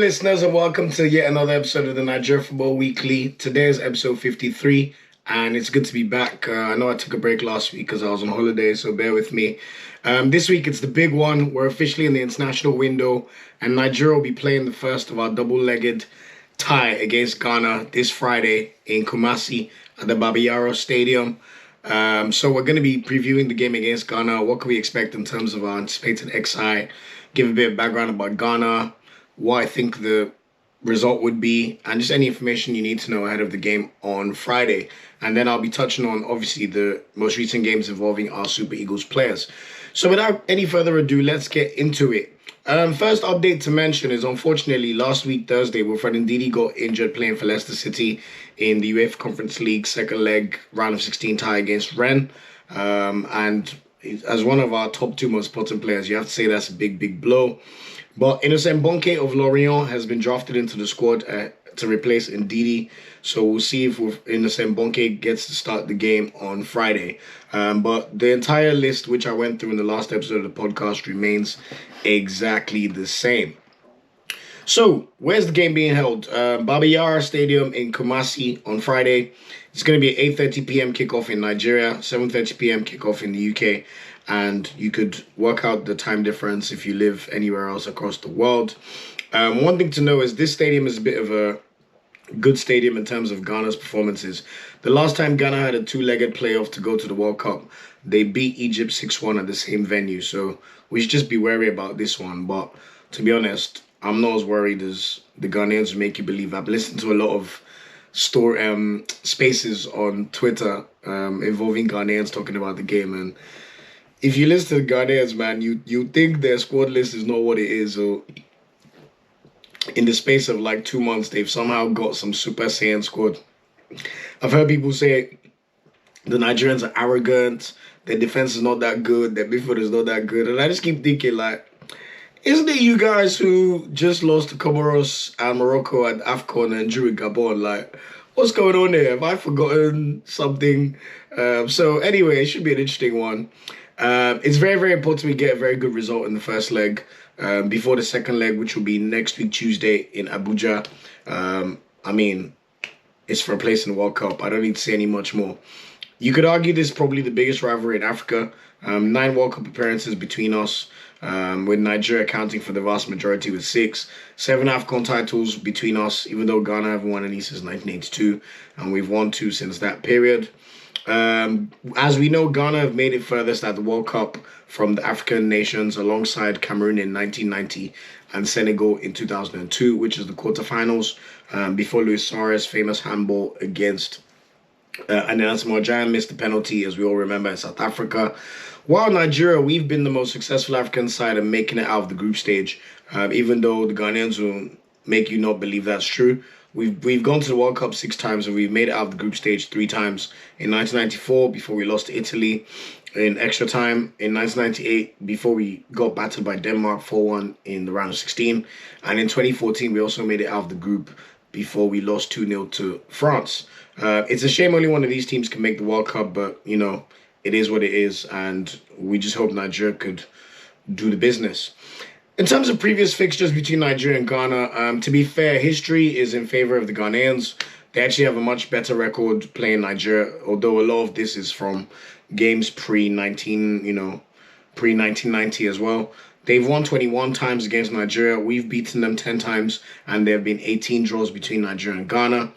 listeners, and welcome to yet another episode of the Nigeria Football Weekly. Today is episode 53, and it's good to be back. I know I took a break last week because I was on holiday, so bear with me. This week, it's the big one. We're officially in the international window, and Nigeria will be playing the first of our double-legged tie against Ghana this Friday in Kumasi at the Baba Yara Stadium. So we're going to be previewing the game against Ghana. What can we expect in terms of our anticipated XI? Give a bit of background about Ghana, what I think the result would be, and just any information you need to know ahead of the game on Friday. And then I'll be touching on, obviously, the most recent games involving our Super Eagles players. So without any further ado, let's get into it. First update to mention is, unfortunately, last week, Thursday, Wilfred Ndidi got injured playing for Leicester City in the UEFA Conference League second leg round of 16 tie against Rennes. And as one of our top two most important players, you have to say that's a big blow. But Innocent Bonke of Lorient has been drafted into the squad to replace Ndidi. So we'll see if Innocent Bonke gets to start the game on Friday. But the entire list, which I went through in the last episode of the podcast, remains exactly the same. So, where's the game being held? Baba Yara Stadium in Kumasi on Friday. It's going to be an 8:30 p.m. kickoff in Nigeria, 7:30 p.m. kickoff in the UK. And you could work out the time difference if you live anywhere else across the world. One thing to know is this stadium is a bit of a good stadium in terms of Ghana's performances. The last time Ghana had a two-legged playoff to go to the World Cup, they beat Egypt 6-1 at the same venue. So we should just be wary about this one. But to be honest, I'm not as worried as the Ghanaians make you believe. I've listened to a lot of spaces on Twitter involving Ghanaians talking about the game, and if you listen to the Ghanaians, man, you think their squad list is not what it is. So in the space of like 2 months, they've somehow got some Super Saiyan squad. I've heard people say the Nigerians are arrogant, their defense is not that good, their midfield is not that good. And I just keep thinking, like, isn't it you guys who just lost to Comoros and Morocco at AFCON and drew Gabon? Like, what's going on there? Have I forgotten something? So anyway, it should be an interesting one. It's very important we get a very good result in the first leg before the second leg, which will be next week, Tuesday in Abuja. I mean, it's for a place in the World Cup. I don't need to say any much more. You could argue this is probably the biggest rivalry in Africa. 9 World Cup appearances between us, with Nigeria accounting for the vast majority with 6. 7 AFCON titles between us, even though Ghana haven't won any since 1982, and we've won 2 since that period. As we know, Ghana have made it furthest at the World Cup from the African nations alongside Cameroon in 1990 and Senegal in 2002, which is the quarterfinals, before Luis Suarez' famous handball against Anas Morjan missed the penalty, as we all remember, in South Africa. While Nigeria, we've been the most successful African side in making it out of the group stage, even though the Ghanaians will make you not believe that's true. We've gone to the World Cup 6 times, and we've made it out of the group stage 3 times. In 1994, before we lost to Italy in extra time. In 1998, before we got battered by Denmark 4-1 in the round of 16. And in 2014, we also made it out of the group before we lost 2-0 to France. It's a shame only one of these teams can make the World Cup, but, you know, it is what it is, and we just hope Nigeria could do the business. In terms of previous fixtures between Nigeria and Ghana, to be fair, history is in favor of the Ghanaians. They actually have a much better record playing Nigeria, although a lot of this is from games pre-1990 as well. They've won 21 times against Nigeria. We've beaten them 10 times, and there have been 18 draws between Nigeria and Ghana.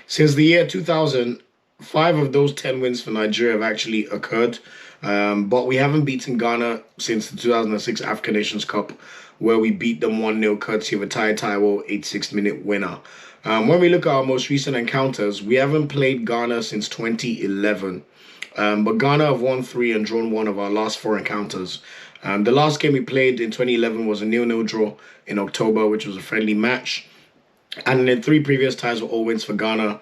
Since the year 2000, 5 of those 10 wins for Nigeria have actually occurred. But we haven't beaten Ghana since the 2006 African Nations Cup, where we beat them 1-0 courtesy of a Taiwo 86-minute winner. When we look at our most recent encounters, we haven't played Ghana since 2011. But Ghana have won 3 and drawn 1 of our last 4 encounters. The last game we played in 2011 was a 0-0 draw in October, which was a friendly match. And the 3 previous ties were all wins for Ghana.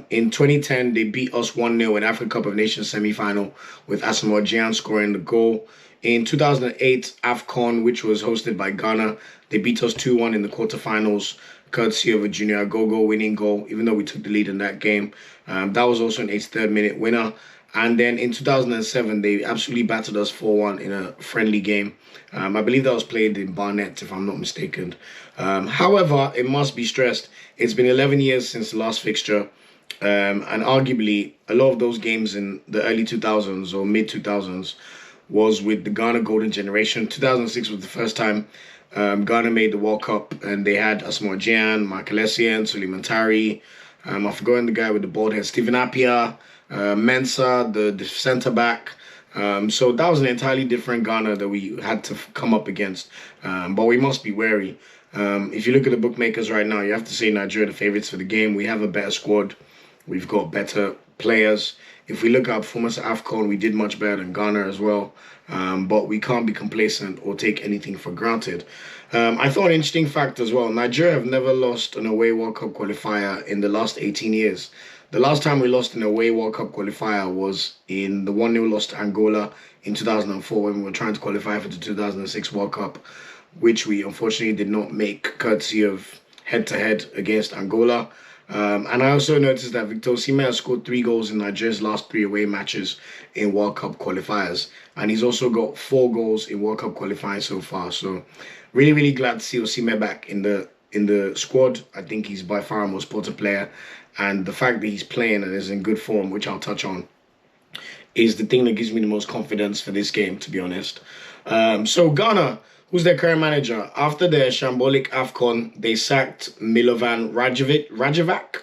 In 2010, they beat us 1-0 in African Cup of Nations semi-final with Asamoah Gyan scoring the goal. In 2008, AFCON, which was hosted by Ghana, they beat us 2-1 in the quarterfinals, courtesy of a Junior Gogo winning goal, even though we took the lead in that game. That was also an 83rd minute winner. And then in 2007, they absolutely battered us 4-1 in a friendly game. I believe that was played in Barnet, if I'm not mistaken. However, it must be stressed, it's been 11 years since the last fixture. And arguably, a lot of those games in the early 2000s or mid 2000s was with the Ghana Golden Generation. 2006 was the first time Ghana made the World Cup, and they had Asma Gyan, Michael Essien, Suleiman Tari. I've forgotten the guy with the bald head, Stephen Appiah, Mensah, the centre back. So that was an entirely different Ghana that we had to come up against. But we must be wary. If you look at the bookmakers right now, you have to say Nigeria the favourites for the game. We have a better squad. We've got better players. If we look at our performance at AFCON, we did much better than Ghana as well. But we can't be complacent or take anything for granted. I thought an interesting fact as well, Nigeria have never lost an away World Cup qualifier in the last 18 years. The last time we lost an away World Cup qualifier was in the 1-0 loss to Angola in 2004 when we were trying to qualify for the 2006 World Cup, which we unfortunately did not make courtesy of head-to-head against Angola. And I also noticed that Victor Osimhen has scored 3 goals in Nigeria's last 3 away matches in World Cup qualifiers. And he's also got 4 goals in World Cup qualifying so far. So really, really glad to see Osimhen back in the squad. I think he's by far our most important player. And the fact that he's playing and is in good form, which I'll touch on, is the thing that gives me the most confidence for this game, to be honest. So Ghana, who's their current manager? After their shambolic AFCON, they sacked Milovan Rajevac.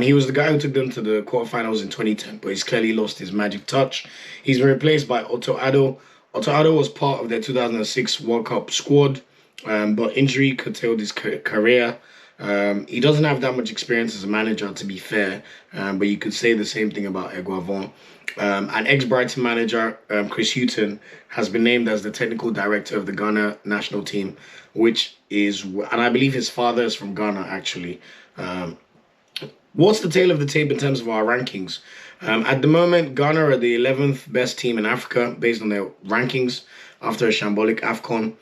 He was the guy who took them to the quarterfinals in 2010, but he's clearly lost his magic touch. He's been replaced by Otto Addo. Otto Addo was part of their 2006 World Cup squad, but injury curtailed his career. He doesn't have that much experience as a manager, to be fair, but you could say the same thing about Eguavon. And ex-Brighton manager Chris Hughton has been named as the technical director of the Ghana national team, which is, and I believe his father is from Ghana, actually. What's the tail of the tape in terms of our rankings? At the moment, Ghana are the 11th best team in Africa based on their rankings after a shambolic AFCON,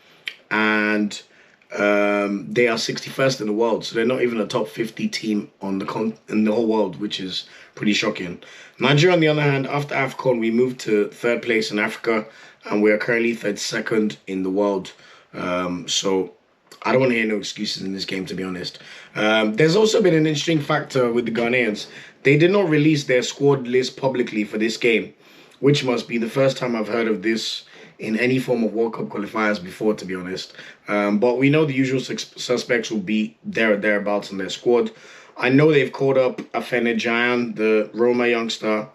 and they are 61st in the world, so they're not even a top 50 team on in the whole world, which is pretty shocking. Nigeria, on the other hand, after AFCON, we moved to 3rd place in Africa, and we are currently 32nd in the world. So I don't want to hear no excuses in this game, to be honest. There's also been an interesting factor with the Ghanaians. They did not release their squad list publicly for this game, which must be the first time I've heard of this in any form of World Cup qualifiers before, to be honest. But we know the usual suspects will be there or thereabouts in their squad. I know they've called up Afene Gyan, the Roma youngster.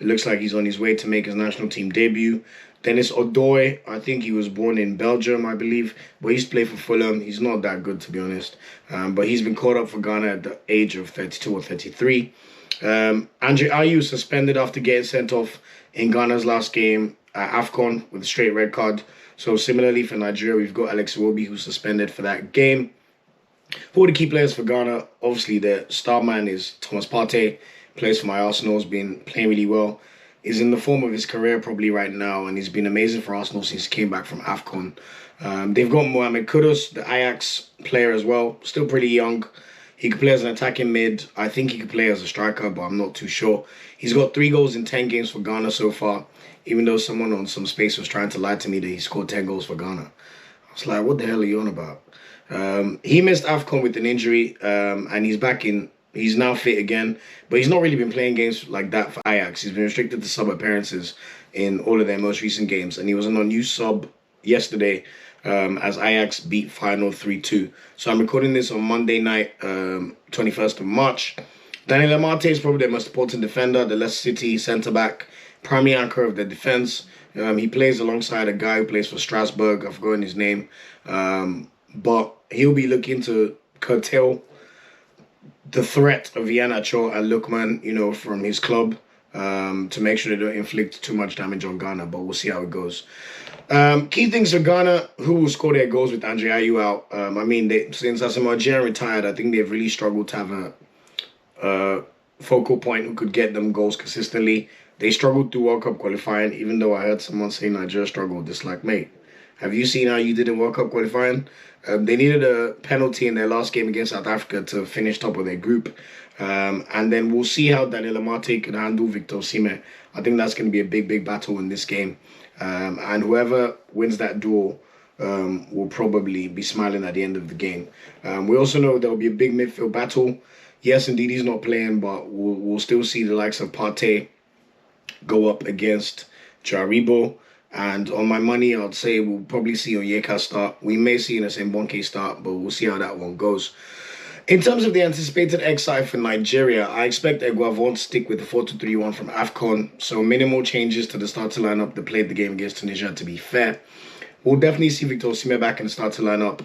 It looks like he's on his way to make his national team debut. Dennis Odoi, I think he was born in Belgium, I believe, but he's played for Fulham. He's not that good, to be honest. But he's been called up for Ghana at the age of 32 or 33. Andre Ayew suspended after getting sent off in Ghana's last game at AFCON with a straight red card. So similarly for Nigeria, we've got Alex Iwobi, who's suspended for that game. Who are the key players for Ghana? Obviously, the star man is Thomas Partey. Plays for my Arsenal, has been playing really well. Is in the form of his career probably right now, and he's been amazing for Arsenal since he came back from AFCON. They've got Mohamed Kudus, the Ajax player as well. Still pretty young. He could play as an attacking mid. I think he could play as a striker, but I'm not too sure. He's got 3 goals in 10 games for Ghana so far, even though someone on some space was trying to lie to me that he scored 10 goals for Ghana. I was like, what the hell are you on about? He missed AFCON with an injury, and he's back in. He's now fit again, but he's not really been playing games like that for Ajax. He's been restricted to sub appearances in all of their most recent games, and he was on a new sub yesterday as Ajax beat Feyenoord 3-2. So I'm recording this on Monday night, 21st of March. Daniel Amate is probably their most important defender, the Leicester City centre-back, primary anchor of their defence. He plays alongside a guy who plays for Strasbourg. I've forgotten his name. But he'll be looking to curtail the threat of Iheanacho and Lookman, from his club, to make sure they don't inflict too much damage on Ghana, but we'll see how it goes. Key things for Ghana, who will score their goals with Andre Ayew out. Since Asamoah Gyan retired, I think they've really struggled to have a focal point who could get them goals consistently. They struggled through World Cup qualifying, even though I heard someone say Nigeria struggled. It's like, mate, Have you seen how you did in World Cup qualifying? They needed a penalty in their last game against South Africa to finish top of their group. And then we'll see how Daniel Amate can handle Victor Osimhen. I think that's going to be a big, big battle in this game. And whoever wins that duel will probably be smiling at the end of the game. We also know there will be a big midfield battle. Yes, indeed, he's not playing, but we'll still see the likes of Partey go up against Jaribo. And on my money, I'd say we'll probably see Onyeka start. We may see Innocent Bonke start, but we'll see how that one goes. In terms of the anticipated XI for Nigeria, I expect Eguavon to stick with the 4-2-3-1 from AFCON. So minimal changes to the starting lineup that played the game against Tunisia, to be fair. We'll definitely see Victor Osimhen back in the starting lineup.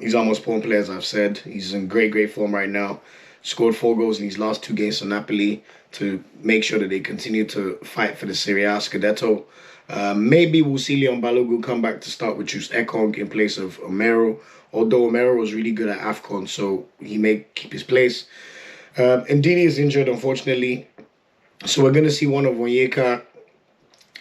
He's our most important player, as I've said. He's in great, great form right now. Scored 4 goals in his last 2 games for Napoli to make sure that they continue to fight for the Serie A Scudetto. Maybe we'll see Leon Balogun come back to start with Just Ekong in place of Omero. Although Omero was really good at AFCON, so he may keep his place. Ndidi is injured, unfortunately. So we're going to see one of Onyeka,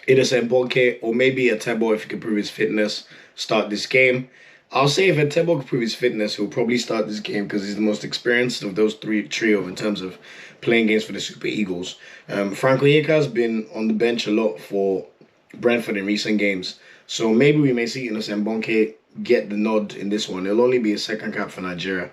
Innocent Bonke, or maybe Etebo, if he can prove his fitness, start this game. I'll say if Etebo can prove his fitness, he'll probably start this game because he's the most experienced of those trio in terms of playing games for the Super Eagles. Frank Onyeka has been on the bench a lot for Bradford in recent games. So maybe we may see Innocent Bonke get the nod in this one. It'll only be a second cap for Nigeria.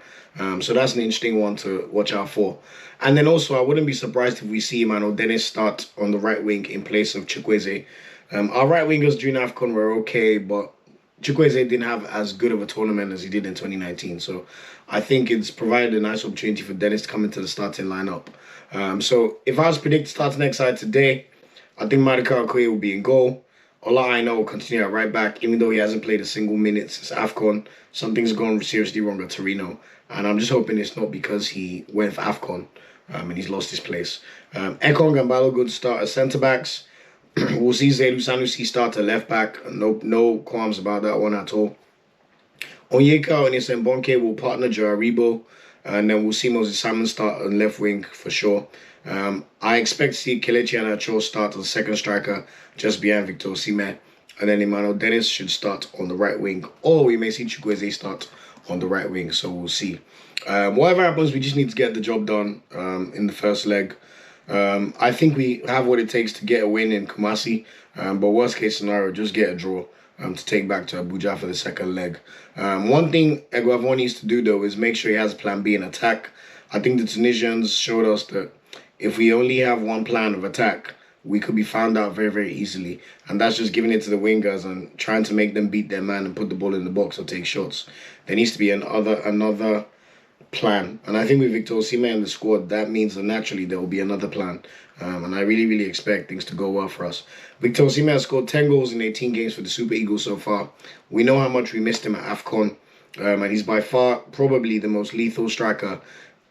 So that's an interesting one to watch out for. And then also, I wouldn't be surprised if we see Emmanuel Dennis start on the right wing in place of Chukwueze. Our right wingers during AFCON were okay, but Chukwueze didn't have as good of a tournament as he did in 2019. So I think it's provided a nice opportunity for Dennis to come into the starting lineup. So if I was to predict starting next side today, I think Marika Okoye will be in goal. Ola Aina will continue at right back, even though he hasn't played a single minute since AFCON. Something's gone seriously wrong at Torino. And I'm just hoping it's not because he went for AFCON and he's lost his place. Ekong and Balogun start as centre-backs. We'll see Zaidu Sanusi start at left-back. No qualms about that one at all. Onyeka and Innocent Bonke will partner Jaribo. And then we'll see Moses Simon start on left wing for sure. I expect to see Kelechi Iheanacho start as second striker just behind Victor Osimhen. And then Emmanuel Dennis should start on the right wing. Or we may see Chukwueze start on the right wing. So we'll see. Whatever happens, we just need to get the job done in the first leg. I think we have what it takes to get a win in Kumasi. But worst case scenario, just get a draw to take back to Abuja for the second leg. One thing Eguavon needs to do, though, is make sure he has plan B in attack. I think the Tunisians showed us that if we only have one plan of attack, we could be found out very, very easily. And that's just giving it to the wingers and trying to make them beat their man and put the ball in the box or take shots. There needs to be another plan. And I think with Victor Osimhen in the squad, that means that naturally there will be another plan. And I really, really expect things to go well for us. Victor Osimhen has scored 10 goals in 18 games for the Super Eagles so far. We know how much we missed him at AFCON. And he's by far probably the most lethal striker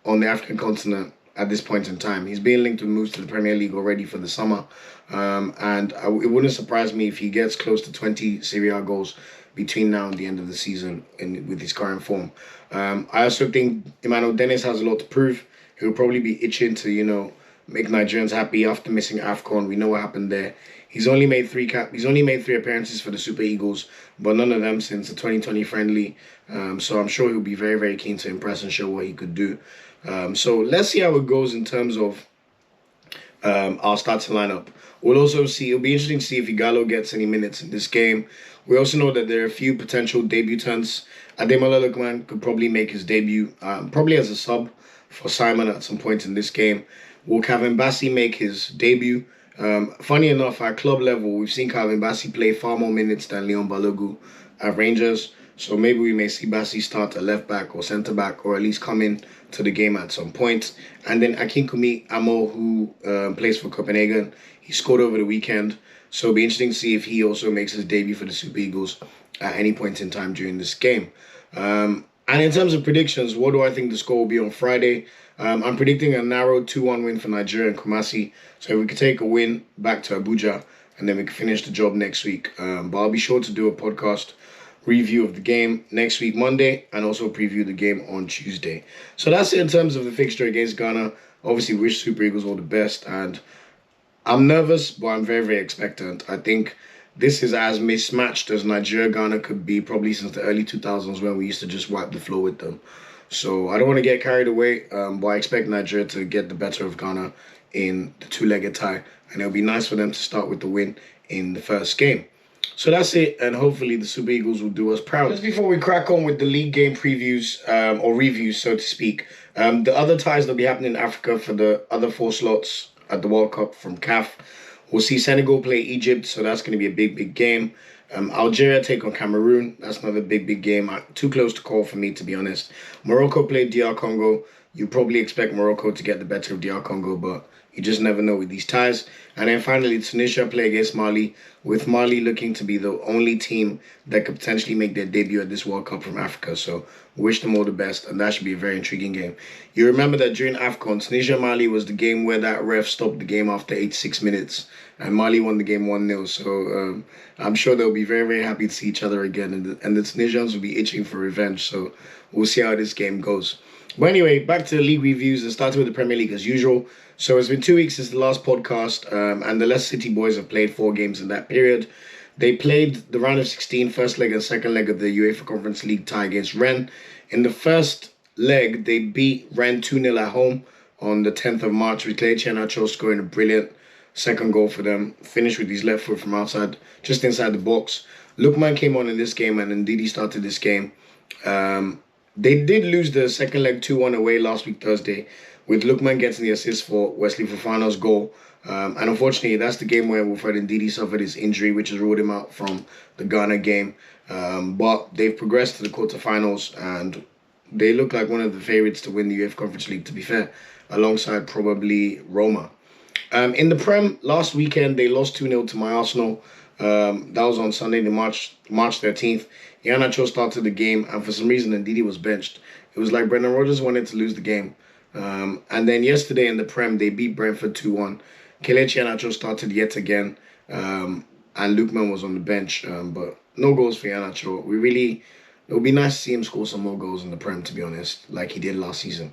on the African continent at this point in time. He's being linked with moves to the Premier League already for the summer. It wouldn't surprise me if he gets close to 20 Serie A goals between now and the end of the season with his current form. I also think Emmanuel Dennis has a lot to prove. He'll probably be itching to, make Nigerians happy after missing AFCON. We know what happened there. He's only made 3 appearances for the Super Eagles, but none of them since the 2020 friendly. So I'm sure he'll be very, very keen to impress and show what he could do. So let's see how it goes in terms of our starting lineup. We'll also see, it'll be interesting to see if Igalo gets any minutes in this game. We also know that there are a few potential debutants. Ademola Lookman could probably make his debut, probably as a sub for Simon at some point in this game. Will Calvin Bassey make his debut? Funny enough, at club level, we've seen Calvin Bassey play far more minutes than Leon Balogun at Rangers. So maybe we may see Bassey start at left back or centre back, or at least come in to the game at some point. And then Akinkunmi Amo, who plays for Copenhagen, he scored over the weekend. So it'll be interesting to see if he also makes his debut for the Super Eagles at any point in time during this game. And in terms of predictions, what do I think the score will be on Friday? I'm predicting a narrow 2-1 win for Nigeria and Kumasi. So if we could take a win back to Abuja, and then we can finish the job next week. But I'll be sure to do a podcast review of the game next week, Monday, and also preview the game on Tuesday. So that's it in terms of the fixture against Ghana. Obviously, wish Super Eagles all the best, and I'm nervous, but I'm very, very expectant. I think this is as mismatched as Nigeria-Ghana could be probably since the early 2000s when we used to just wipe the floor with them. So I don't want to get carried away, but I expect Nigeria to get the better of Ghana in the two-legged tie. And it'll be nice for them to start with the win in the first game. So that's it, and hopefully the Super Eagles will do us proud. Just before we crack on with the league game previews, or reviews, so to speak, the other ties that will be happening in Africa for the other 4 slots at the World Cup from CAF, we'll see Senegal play Egypt, so that's going to be a big, big game. Algeria take on Cameroon. That's another big, big game. Too close to call for me, to be honest. Morocco play DR Congo. You probably expect Morocco to get the better of DR Congo, but you just never know with these ties. And then finally, Tunisia play against Mali, with Mali looking to be the only team that could potentially make their debut at this World Cup from Africa. So wish them all the best, and that should be a very intriguing game. You remember that during AFCON, Tunisia-Mali was the game where that ref stopped the game after 86 minutes, and Mali won the game 1-0. So I'm sure they'll be very, very happy to see each other again, and the Tunisians will be itching for revenge. So we'll see how this game goes. But anyway, back to the league reviews, and starting with the Premier League as usual. So it's been 2 weeks since the last podcast, and the Leicester City boys have played 4 games in that period. They played the round of 16, first leg and second leg of the UEFA Conference League tie against Rennes. In the first leg, they beat Rennes 2-0 at home on the 10th of March, with Kelechi Iheanacho scoring a brilliant second goal for them. Finished with his left foot from outside, just inside the box. Lookman came on in this game, and Ndidi started this game. They did lose the second leg 2-1 away last week Thursday, with Lookman getting the assist for Wesley Fofana's goal. And unfortunately, that's the game where Wilfred Ndidi suffered his injury, which has ruled him out from the Ghana game. But they've progressed to the quarterfinals, and they look like one of the favourites to win the UEFA Conference League, to be fair, alongside probably Roma. In the Prem, last weekend, they lost 2-0 to my Arsenal. That was on Sunday, March 13th. Iheanacho started the game, and for some reason, Ndidi was benched. It was like Brendan Rodgers wanted to lose the game. And then yesterday in the Prem, they beat Brentford 2-1. Kelechi Iheanacho started yet again, and Lookman was on the bench, but no goals for Iheanacho. It would be nice to see him score some more goals in the Prem, to be honest, like he did last season.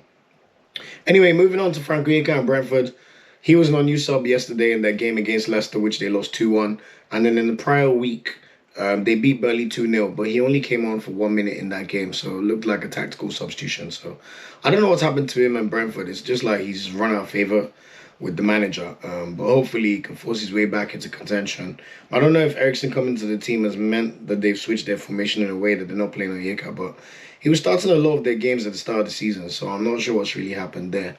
Anyway, moving on to Frank Onyeka and Brentford. He was an unused sub yesterday in their game against Leicester, which they lost 2-1. And then in the prior week, they beat Burnley 2-0, but he only came on for 1 minute in that game, so it looked like a tactical substitution. So I don't know what's happened to him and Brentford. It's just like he's run out of favour with the manager, but hopefully he can force his way back into contention. I don't know if Ericsson coming to the team has meant that they've switched their formation in a way that they're not playing Onyeka, but he was starting a lot of their games at the start of the season, so I'm not sure what's really happened there.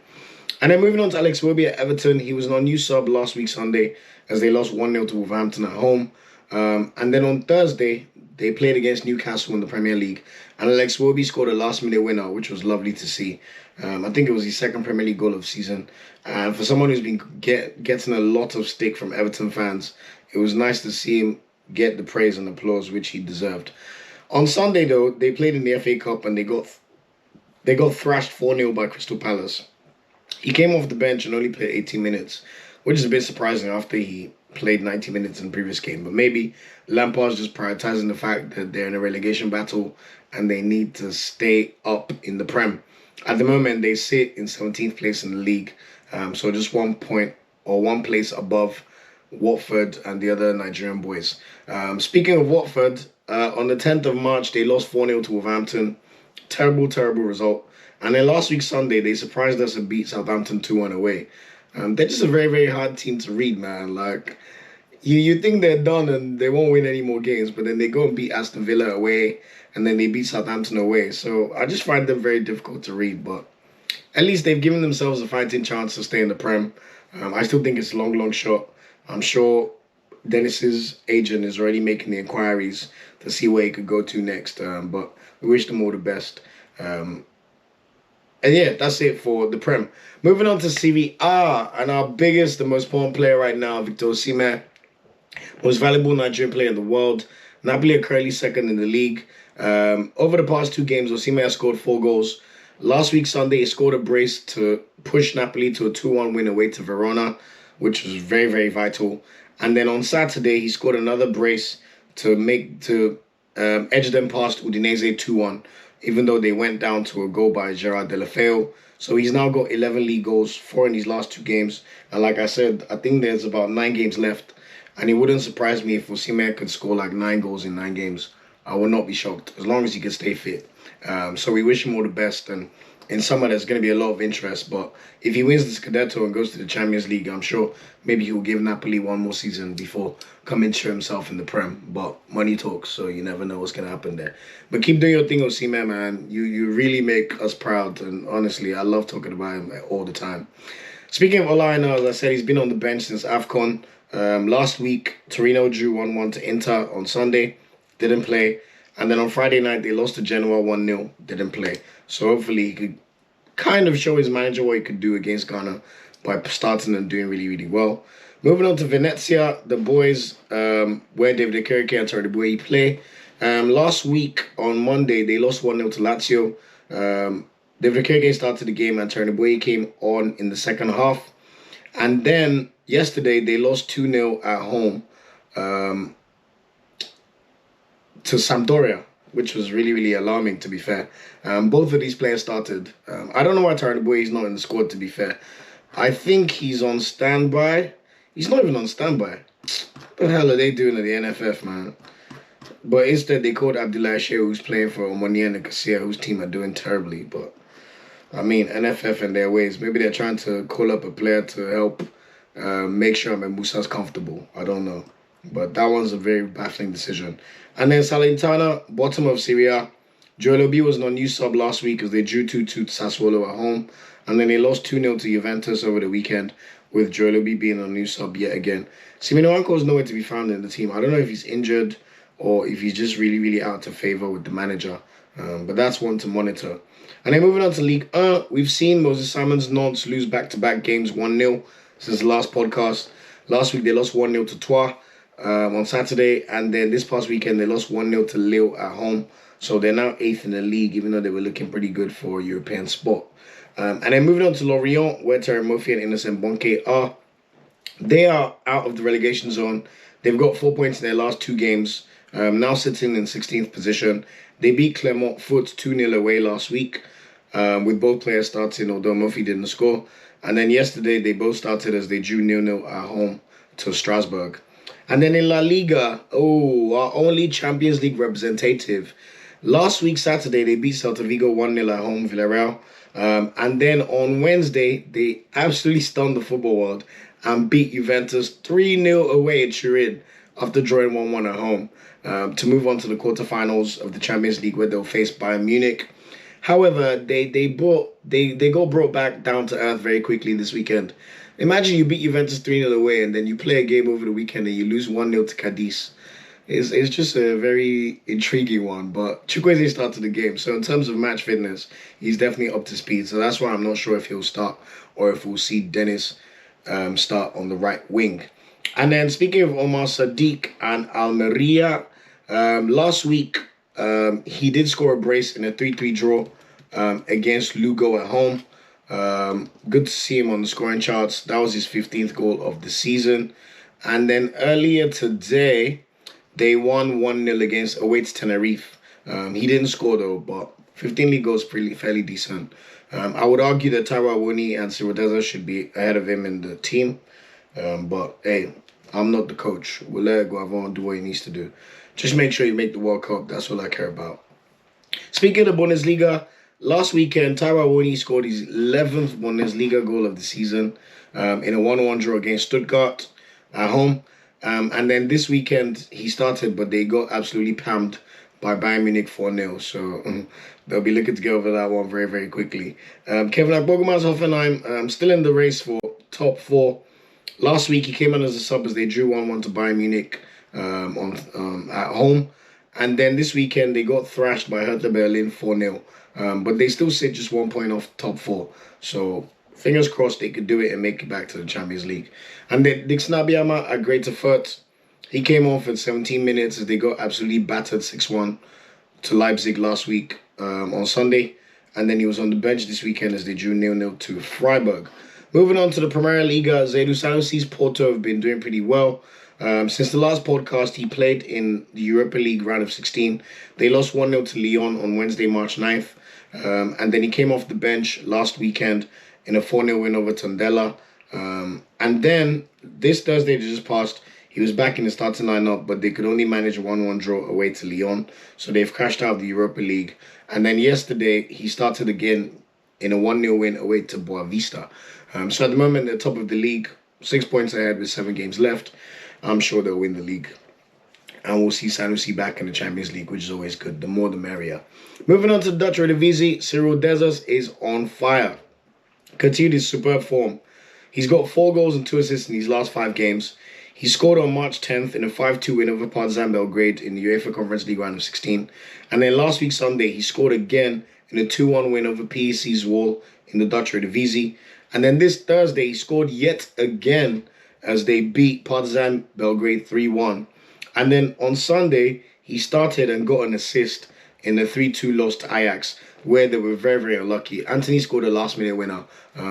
And then moving on to Alex Iwobi at Everton, he was an unused sub last week Sunday as they lost 1-0 to Wolverhampton at home. And then on Thursday, they played against Newcastle in the Premier League, and Alex Iwobi scored a last-minute winner, which was lovely to see. I think it was his second Premier League goal of the season. And for someone who's been getting a lot of stick from Everton fans, it was nice to see him get the praise and applause which he deserved. On Sunday, though, they played in the FA Cup and they got thrashed 4-0 by Crystal Palace. He came off the bench and only played 18 minutes, which is a bit surprising after he played 90 minutes in the previous game. But maybe Lampard's just prioritising the fact that they're in a relegation battle and they need to stay up in the Prem. At the moment, they sit in 17th place in the league, so just 1 point or 1 place above Watford and the other Nigerian boys. Speaking of Watford, on the 10th of March, they lost 4-0 to Wolverhampton. Terrible, terrible result. And then last week, Sunday, they surprised us and beat Southampton 2-1 away. They're just a very, very hard team to read, man. Like, you think they're done and they won't win any more games, but then they go and beat Aston Villa away, and then they beat Southampton away. So I just find them very difficult to read, but at least they've given themselves a fighting chance to stay in the Prem. I still think it's a long, long shot. I'm sure Dennis's agent is already making the inquiries to see where he could go to next, but we wish them all the best. And yeah, that's it for the Prem. Moving on to Serie A, and our biggest and most important player right now, Victor Osimhen, most valuable Nigerian player in the world. Napoli are currently second in the league. Over the past 2 games, Osimhen has scored 4 goals. Last week, Sunday, he scored a brace to push Napoli to a 2-1 win away to Verona, which was very, very vital. And then on Saturday, he scored another brace to edge them past Udinese 2-1. Even though they went down to a goal by Gerard Deulofeu. So he's now got 11 league goals, 4 in his last 2 games. And like I said, I think there's about 9 games left. And it wouldn't surprise me if Osimhen could score like 9 goals in 9 games. I would not be shocked, as long as he can stay fit. So we wish him all the best. And in summer, there's going to be a lot of interest. But if he wins the Scudetto and goes to the Champions League, I'm sure maybe he'll give Napoli one more season before coming to himself in the Prem. But money talks, so you never know what's going to happen there. But keep doing your thing, Osimhen, man. You really make us proud. And honestly, I love talking about him all the time. Speaking of Ola, as I said, he's been on the bench since AFCON. Last week, Torino drew 1-1 to Inter on Sunday. Didn't play. And then on Friday night, they lost to Genoa 1-0. Didn't play. So hopefully he could kind of show his manager what he could do against Ghana by starting and doing really, really well. Moving on to Venezia, the boys, where David Okereke and Tariboui play. Last week on Monday, they lost 1-0 to Lazio. David Okereke started the game and Tariboui came on in the second half. And then yesterday, they lost 2-0 at home to Sampdoria, which was really, really alarming, to be fair. Both of these players started. I don't know why Tariboui is not in the squad, to be fair. I think he's on standby. He's not even on standby. What the hell are they doing at the NFF, man? But instead, they called Abdoulaye Shea, who's playing for Omoni and Nicosia, whose team are doing terribly. But, I mean, NFF and their ways. Maybe they're trying to call up a player to help make sure Musa's comfortable. I don't know. But that one's a very baffling decision. And then Salernitana, bottom of Serie A. Joel Obi was no new sub last week because they drew 2-2 to Sassuolo at home. And then they lost 2-0 to Juventus over the weekend, with Joel Obi being a new sub yet again. Simino Anko is nowhere to be found in the team. I don't know if he's injured or if he's just really, really out of favour with the manager. But that's one to monitor. And then moving on to League 1, we've seen Moses Simon's Nantes lose back-to-back games 1-0 since the last podcast. Last week they lost 1-0 to Troyes on Saturday. And then this past weekend they lost 1-0 to Lille at home. So they're now 8th in the league, even though they were looking pretty good for a European spot. And then moving on to Lorient, where Terry Murphy and Innocent Bonke are. They are out of the relegation zone. They've got 4 points in their last 2 games, now sitting in 16th position. They beat Clermont Foot 2-0 away last week, with both players starting, although Murphy didn't score. And then yesterday, they both started as they drew 0-0 at home to Strasbourg. And then in La Liga, our only Champions League representative. Last week, Saturday, they beat Celta Vigo 1-0 at home, Villarreal. And then on Wednesday, they absolutely stunned the football world and beat Juventus 3-0 away at Turin after drawing 1-1 at home to move on to the quarterfinals of the Champions League, where they'll face Bayern Munich. However, they got brought back down to earth very quickly this weekend. Imagine you beat Juventus 3-0 away and then you play a game over the weekend and you lose 1-0 to Cadiz. It's just a very intriguing one, but Chukwueze started the game. So in terms of match fitness, he's definitely up to speed. So that's why I'm not sure if he'll start or if we'll see Dennis start on the right wing. And then speaking of Omar Sadiq and Almeria, last week he did score a brace in a 3-3 draw against Lugo at home. Good to see him on the scoring charts. That was his 15th goal of the season. And then earlier today, they won 1-0 against Awaits Tenerife. He didn't score though, but 15 league goals fairly decent. I would argue that Taiwo Awoniyi and Sirodeza should be ahead of him in the team. But hey, I'm not the coach. We'll let Guavon do what he needs to do. Just make sure you make the World Cup. That's all I care about. Speaking of Bundesliga, last weekend, Taiwo Awoniyi scored his 11th Bundesliga goal of the season in a 1-1 draw against Stuttgart at home. And then this weekend, he started, but they got absolutely pammed by Bayern Munich 4-0. So they'll be looking to get over that one very, very quickly. Kevin Akpogumaz Hoffenheim still in the race for top 4. Last week, he came in as a sub as they drew 1-1 to Bayern Munich at home. And then this weekend, they got thrashed by Hertha Berlin 4-0. But they still sit just 1 point off top 4. So fingers crossed they could do it and make it back to the Champions League. And then Dixon Abiyama at Greater Fürth, he came off in 17 minutes as they got absolutely battered 6-1 to Leipzig last week on Sunday. And then he was on the bench this weekend as they drew 0-0 to Freiburg. Moving on to the Premier Liga, Zaidu Sanusi's Porto have been doing pretty well. Since the last podcast, he played in the Europa League round of 16. They lost 1-0 to Lyon on Wednesday, March 9th. And then he came off the bench last weekend in a 4-0 win over Tondela. And then this Thursday that just passed, He was back in the starting lineup, but they could only manage a 1-1 draw away to Lyon. So they've crashed out of the Europa League. And then yesterday, he started again in a 1-0 win away to Boavista. So at the moment, they're top of the league, 6 points ahead with 7 games left. I'm sure they'll win the league. And we'll see Sanusi back in the Champions League, which is always good. The more, the merrier. Moving on to the Dutch Eredivisie, Cyril Dessers is on fire. Continued his superb form. He's got 4 goals and 2 assists in these last 5 games. He scored on March 10th in a 5-2 win over Partizan Belgrade in the UEFA Conference League round of 16. And then last week Sunday, he scored again in a 2-1 win over PSC Zwolle in the Dutch Eredivisie. And then this Thursday, he scored yet again as they beat Partizan Belgrade 3-1. And then on Sunday, he started and got an assist in the 3-2 loss to Ajax, where they were very, very unlucky. Anthony scored a last-minute winner.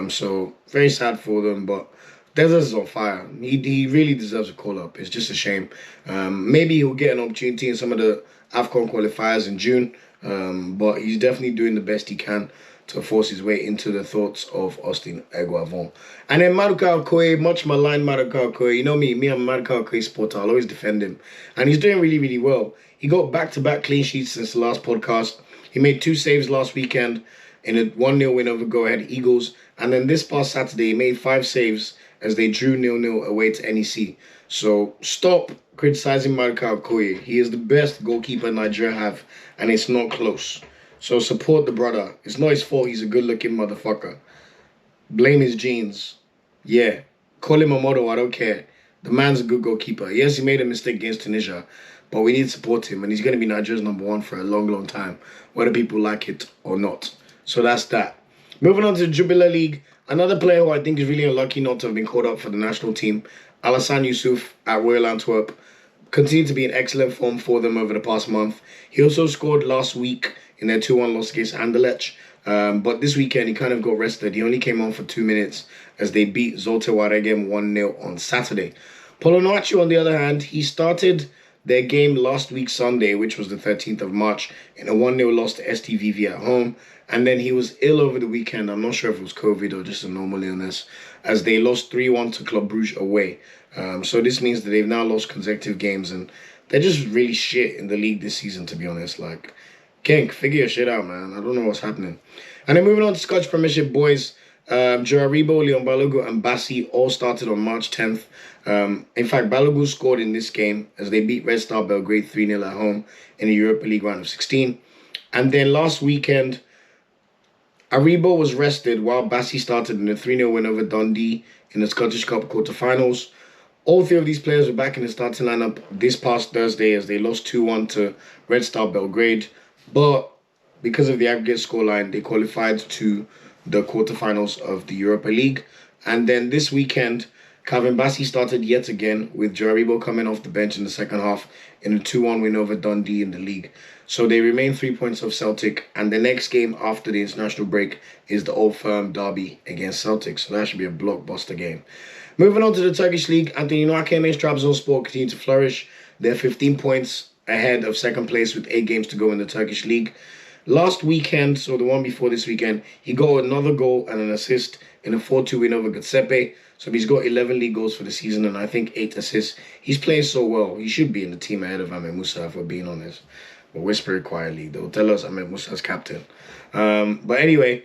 So very sad for them, but Dessers is on fire. He really deserves a call-up. It's just a shame. Maybe he'll get an opportunity in some of the AFCON qualifiers in June, but he's definitely doing the best he can to force his way into the thoughts of Austin Eguavon. And then Maduka Okoye, much maligned Maduka Okoye. You know me, I'm a Maduka Okoye supporter. I'll always defend him. And he's doing really, really well. He got back-to-back clean sheets since the last podcast. He made 2 saves last weekend in a 1-0 win over Go Ahead Eagles. And then this past Saturday, he made 5 saves as they drew 0-0 away to NEC. So stop criticizing Maduka Okoye. He is the best goalkeeper Nigeria have, and it's not close. So support the brother. It's not his fault he's a good-looking motherfucker. Blame his genes. Yeah. Call him a model, I don't care. The man's a good goalkeeper. Yes, he made a mistake against Tunisia, but we need to support him, and he's going to be Nigeria's #1 for a long, long time, whether people like it or not. So that's that. Moving on to the Jubilee League, another player who I think is really unlucky not to have been called up for the national team, Alassane Youssouf at Royal Antwerp, continued to be in excellent form for them over the past month. He also scored last week in their 2-1 loss against Anderlecht. But this weekend, he kind of got rested. He only came on for 2 minutes as they beat Zulte Waregem 1-0 on Saturday. Polonaichi, on the other hand, he started their game last week Sunday, which was the 13th of March, in a 1-0 loss to STVV at home. And then he was ill over the weekend. I'm not sure if it was COVID or just a normal illness, as they lost 3-1 to Club Brugge away. So this means that they've now lost consecutive games, and they're just really shit in the league this season, to be honest. Like, Genk, figure your shit out, man. I don't know what's happening. And then moving on to Scottish Premiership boys, Joe Aribo, Leon Balogun, and Bassey all started on March 10th. In fact, Balogun scored in this game as they beat Red Star Belgrade 3-0 at home in the Europa League round of 16. And then last weekend, Aribo was rested while Bassey started in a 3-0 win over Dundee in the Scottish Cup quarter-finals. All 3 of these players were back in the starting lineup this past Thursday as they lost 2-1 to Red Star Belgrade. But because of the aggregate scoreline, they qualified to the quarterfinals of the Europa League. And then this weekend, Calvin Bassey started yet again, with Joe Aribo coming off the bench in the second half in a 2-1 win over Dundee in the league. So they remain 3 points off Celtic, and the next game after the international break is the Old Firm derby against Celtic. So that should be a blockbuster game. Moving on to the Turkish league, Anthony Nuakeme's Trabzonspor continue to flourish. They're 15 points ahead of second place with 8 games to go in the Turkish league. Last weekend, so the one before this weekend, he got another goal and an assist in a 4-2 win over Giuseppe. So he's got 11 league goals for the season and I think 8 assists. He's playing so well. He should be in the team ahead of Ahmed Musa, if we're being honest. But whisper it quietly. They'll tell us Ahmed Musa's captain. But anyway,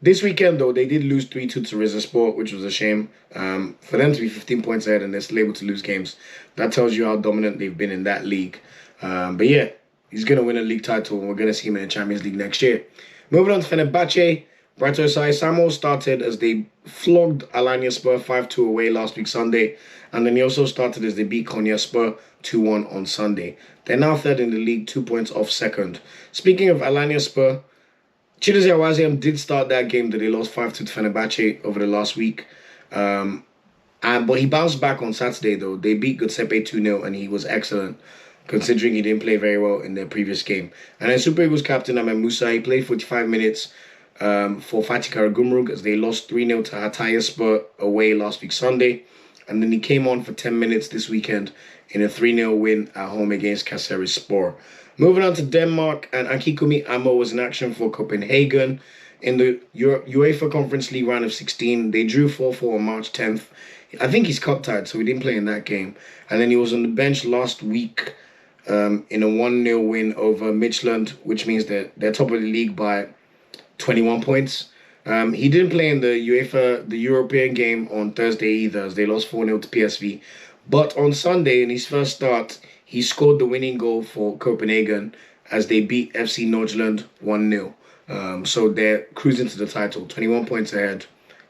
this weekend, though, they did lose 3-2 to Rizespor, which was a shame. For them to be 15 points ahead and they're still able to lose games, that tells you how dominant they've been in that league. But yeah, he's going to win a league title and we're going to see him in the Champions League next year. Moving on to Fenerbahce, Brighton Osai Samuel started as they flogged Alanya Spur 5-2 away last week Sunday. And then he also started as they beat Konya Spur 2-1 on Sunday. They're now third in the league, 2 points off second. Speaking of Alanya Spur, Chidozie Awaziem did start that game that they lost 5-2 to Fenerbahce over the last week. But he bounced back on Saturday, though. They beat Giuseppe 2-0, and he was excellent, considering he didn't play very well in their previous game. And then Super Eagles captain Ahmed Musa, he played 45 minutes for Fatih Karagümrük as they lost 3-0 to Hatayspor away last week Sunday. And then he came on for 10 minutes this weekend in a 3-0 win at home against Kayserispor. Moving on to Denmark, and Akikumi Amo was in action for Copenhagen. in the UEFA Conference League round of 16. They drew 4-4 on March 10th. I think he's cup tied, so he didn't play in that game. And then he was on the bench last week in a 1-0 win over Midtjylland, which means that they're top of the league by 21 points. He didn't play in the European game on Thursday either, as they lost 4-0 to PSV. But on Sunday, in his first start, he scored the winning goal for Copenhagen as they beat FC Nordsjælland 1-0. So they're cruising to the title, 21 points ahead.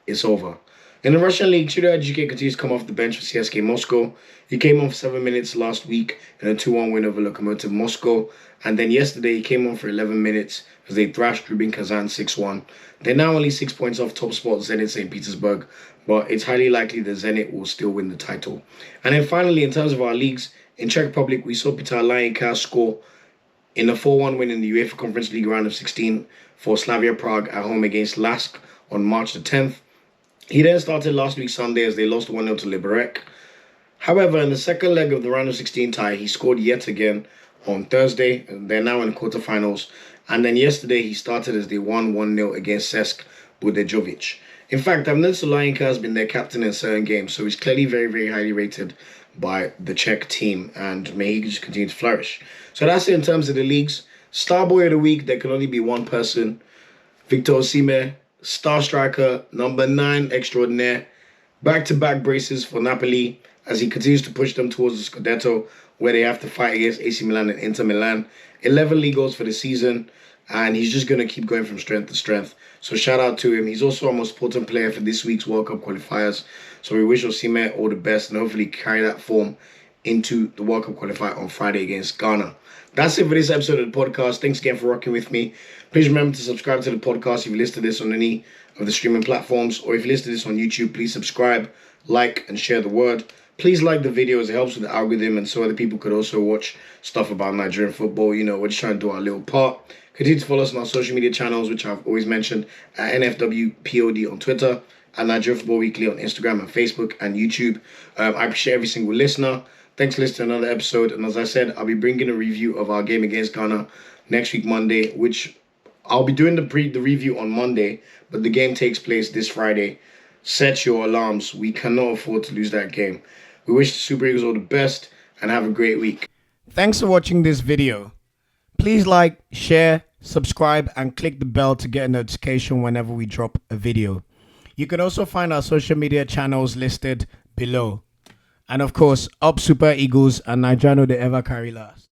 It's over. In the Russian league, Chido Ajike continues to come off the bench for CSKA Moscow. He came on for 7 minutes last week in a 2-1 win over Lokomotiv Moscow. And then yesterday, he came on for 11 minutes as they thrashed Rubin Kazan 6-1. They're now only 6 points off top spot Zenit St. Petersburg, but it's highly likely that Zenit will still win the title. And then finally, in terms of our leagues, in Czech Republic, we saw Petar Lajinka score in a 4-1 win in the UEFA Conference League round of 16 for Slavia Prague at home against Lask on March the 10th. He then started last week Sunday as they lost 1-0 to Liberec. However, in the second leg of the round of 16 tie, he scored yet again on Thursday. They're now in the quarterfinals. And then yesterday, he started as they won 1-0 against Cesc Budejovic. In fact, I've noticed Lajinka has been their captain in certain games, so he's clearly very, very highly rated by the Czech team, and may he just continue to flourish. So that's it in terms of the leagues. Star boy of the week, there can only be one person. Victor Osimhen, star striker, number 9 extraordinaire. Back-to-back braces for Napoli as he continues to push them towards the Scudetto, where they have to fight against AC Milan and Inter Milan. 11 league goals for the season, and he's just going to keep going from strength to strength. So shout out to him. He's also our most important player for this week's World Cup qualifiers. So we wish Osimhen all the best and hopefully carry that form into the World Cup qualifier on Friday against Ghana. That's it for this episode of the podcast. Thanks again for rocking with me. Please remember to subscribe to the podcast if you listen to this on any of the streaming platforms, or if you listen to this on YouTube, please subscribe, like, and share the word. Please like the video as it helps with the algorithm, and so other people could also watch stuff about Nigerian football. You know, we're just trying to do our little part. Continue to follow us on our social media channels, which I've always mentioned, at NFWPOD on Twitter, and Nigerian Football Weekly on Instagram and Facebook and YouTube. I appreciate every single listener. Thanks for listening to another episode. And as I said, I'll be bringing a review of our game against Ghana next week, Monday, which I'll be doing the review on Monday, but the game takes place this Friday. Set your alarms. We cannot afford to lose that game. We wish the Super Eagles all the best and have a great week. Thanks for watching this video. Please like, share, subscribe, and click the bell to get a notification whenever we drop a video. You can also find our social media channels listed below. And of course, up Super Eagles and Nigeriano they ever carry last.